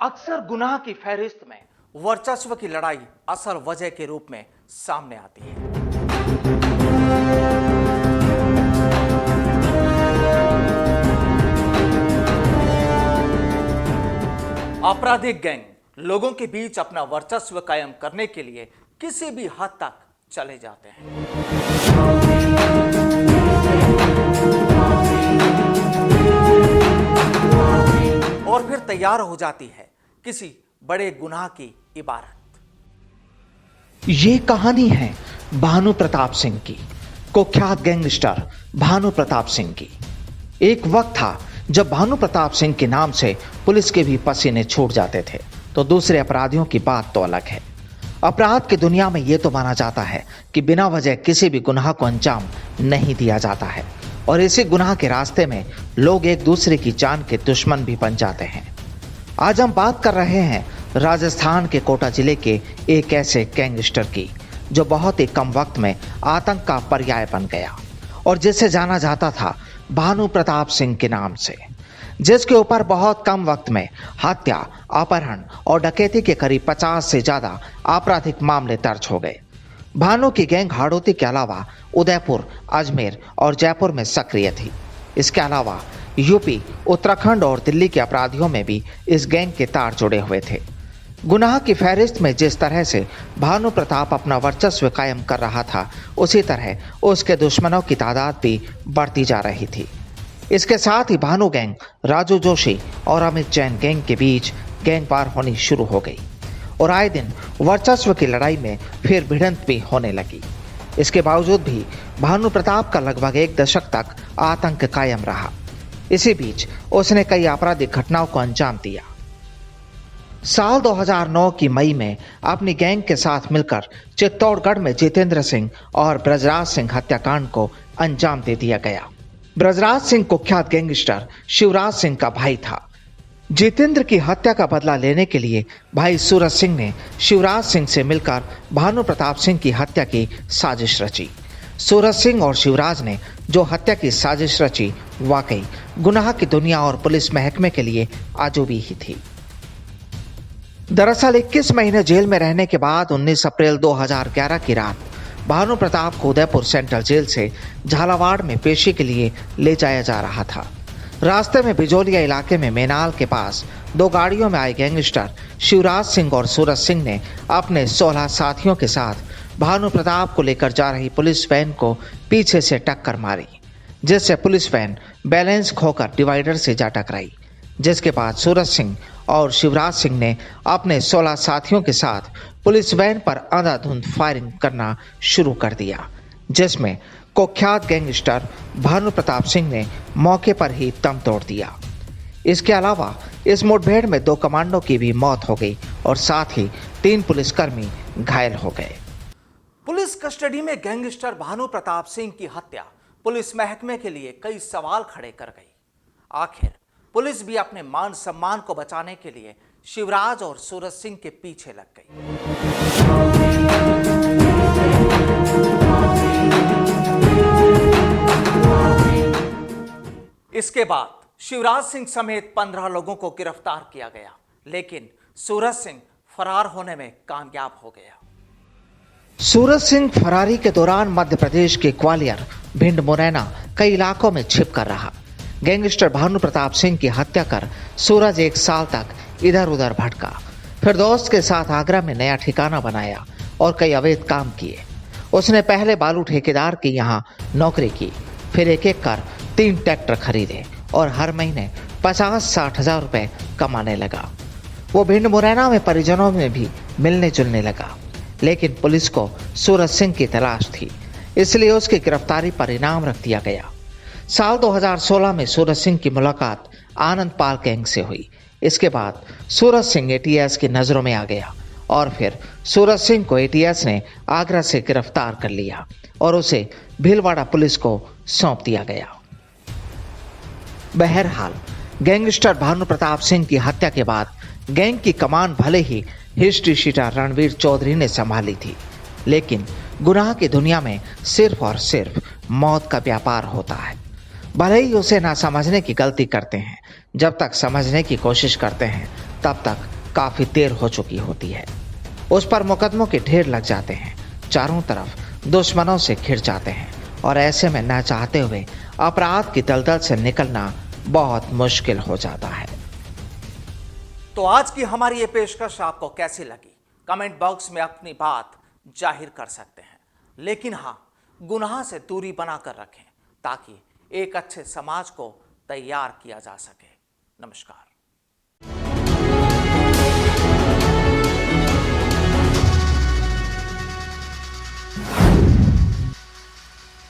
अक्सर गुनाह की फहरिस्त में वर्चस्व की लड़ाई असल वजह के रूप में सामने आती है। आपराधिक गैंग लोगों के बीच अपना वर्चस्व कायम करने के लिए किसी भी हद तक चले जाते हैं। और फिर तैयार हो जाती है किसी बड़े गुनाह की इबारत। ये कहानी है भानु प्रताप सिंह की, कुख्यात गैंगस्टर भानु प्रताप सिंह की। एक वक्त था जब भानु प्रताप सिंह के नाम से पुलिस के भी पसीने छूट जाते थे, तो दूसरे अपराधियों की बात तो अलग है। अपराध की दुनिया में यह तो माना जाता है कि बिना वजह किसी भी गुनाह को अंजाम नहीं दिया जाता है, और इसी गुनाह के रास्ते में लोग एक दूसरे की जान के दुश्मन भी बन जाते हैं। आज हम बात कर रहे हैं राजस्थान के कोटा जिले के एक ऐसे गैंगस्टर की जो बहुत ही कम वक्त में आतंक का पर्याय बन गया और जिसे जाना जाता था भानु प्रताप सिंह के नाम से, जिसके ऊपर बहुत कम वक्त में हत्या, अपहरण और डकैती के करीब 50 से ज्यादा आपराधिक मामले दर्ज हो गए। भानु की गैंग हाड़ौती के अलावा उदयपुर, अजमेर और जयपुर में सक्रिय थी। इसके अलावा यूपी, उत्तराखंड और दिल्ली के अपराधियों में भी इस गैंग के तार जुड़े हुए थे। गुनाह की फहरिस्त में जिस तरह से भानु प्रताप अपना वर्चस्व कायम कर रहा था, उसी तरह उसके दुश्मनों की तादाद भी बढ़ती जा रही थी। इसके साथ ही भानु गैंग राजू जोशी और अमित जैन गैंग के बीच गैंगवार होनी शुरू हो गई और आए दिन वर्चस्व की लड़ाई में फिर भिड़ंत भी होने लगी। इसके बावजूद भी भानु प्रताप का लगभग एक दशक तक आतंक कायम रहा। इसी बीच उसने कई आपराधिक घटनाओं को अंजाम दिया। साल 2009 की मई में अपनी गैंग के साथ मिलकर चित्तौड़गढ़ में जितेंद्र सिंह और ब्रजराज सिंह हत्याकांड को अंजाम दे दिया गया। ब्रजराज सिंह कुख्यात गैंगस्टर शिवराज सिंह का भाई था। जितेंद्र की हत्या का बदला लेने के लिए भाई सूरज सिंह ने शिवराज सिंह से मिलकर भानु प्रताप सिंह की हत्या की साजिश रची। सूरज सिंह और शिवराज ने जो हत्या की साजिश रची, वाकई गुनाह की दुनिया और पुलिस महकमे के लिए आजूबी ही थी। दरअसल 21 महीने जेल में रहने के बाद 19 अप्रैल 2011 की रात भानु प्रताप को उदयपुर सेंट्रल जेल से झालावाड़ में पेशी के लिए ले जाया जा रहा था। रास्ते में बिजोलिया इलाके में मेनाल के पास दो गाड़ियों में आए गैंगस्टर शिवराज सिंह और सूरज सिंह ने अपने 16 साथियों के साथ भानु प्रताप को लेकर जा रही पुलिस वैन को पीछे से टक्कर मारी, जिससे पुलिस वैन बैलेंस खोकर डिवाइडर से जा टकराई। जिसके बाद सूरज सिंह और शिवराज सिंह ने अपने 16 साथियों के साथ पुलिस वैन पर अंधाधुंध फायरिंग करना शुरू कर दिया, जिसमें कुख्यात गैंगस्टर भानु प्रताप सिंह ने मौके पर ही दम तोड़ दिया। इसके अलावा इस मुठभेड़ में 2 कमांडो की भी मौत हो गई और साथ ही 3 पुलिसकर्मी घायल हो गए। पुलिस कस्टडी में गैंगस्टर भानु प्रताप सिंह की हत्या पुलिस महकमे के लिए कई सवाल खड़े कर गई। आखिर पुलिस भी अपने मान सम्मान को बचाने के लिए शिवराज और सूरज सिंह के पीछे लग गई। इसके बाद शिवराज सिंह समेत 15 लोगों को गिरफ्तार किया गया, लेकिन सूरज सिंह फरार होने में कामयाब हो गया। सूरज सिंह फरारी के दौरान मध्य प्रदेश के ग्वालियर, भिंड, मुरैना कई इलाकों में छिप कर रहा। गैंगस्टर भानु प्रताप सिंह की हत्या कर सूरज 1 साल तक इधर उधर भटका, फिर दोस्त के साथ आगरा में नया ठिकाना बनाया और कई अवैध काम किए। उसने पहले बालू ठेकेदार की यहाँ नौकरी की, फिर एक एक कर 3 ट्रैक्टर खरीदे और हर महीने 50-60 हजार रुपए कमाने लगा। वो भिंड, मुरैना में परिजनों में भी मिलने जुलने लगा, लेकिन पुलिस को सूरज सिंह की तलाश थी, इसलिए उसकी गिरफ्तारी पर इनाम रख दिया गया। साल 2016 में सूरज सिंह की मुलाकात आनंद पाल गैंग से हुई। इसके बाद सूरज सिंह एटीएस की नजरों में आ गया और फिर सूरज सिंह को एटीएस ने आगरा से गिरफ्तार कर लिया और उसे भीलवाड़ा पुलिस को सौंप दिया गया। बहरहाल गैंगस्टर भानु प्रताप सिंह की हत्या के बाद गैंग की कमान भले ही हिस्ट्री शीटर रणवीर चौधरी ने संभाली थी, लेकिन गुनाह की दुनिया में सिर्फ और सिर्फ मौत का व्यापार होता है। भले ही उसे ना समझने की गलती करते हैं, जब तक समझने की कोशिश करते हैं तब तक काफी देर हो चुकी होती है। उस पर मुकदमों के ढेर लग जाते हैं, चारों तरफ दुश्मनों से घिर जाते हैं और ऐसे में न चाहते हुए अपराध की दलदल से निकलना बहुत मुश्किल हो जाता है। तो आज की हमारी ये पेशकश आपको कैसी लगी, कमेंट बॉक्स में अपनी बात जाहिर कर सकते हैं। लेकिन हाँ, गुनाह से दूरी बनाकर रखें ताकि एक अच्छे समाज को तैयार किया जा सके। नमस्कार।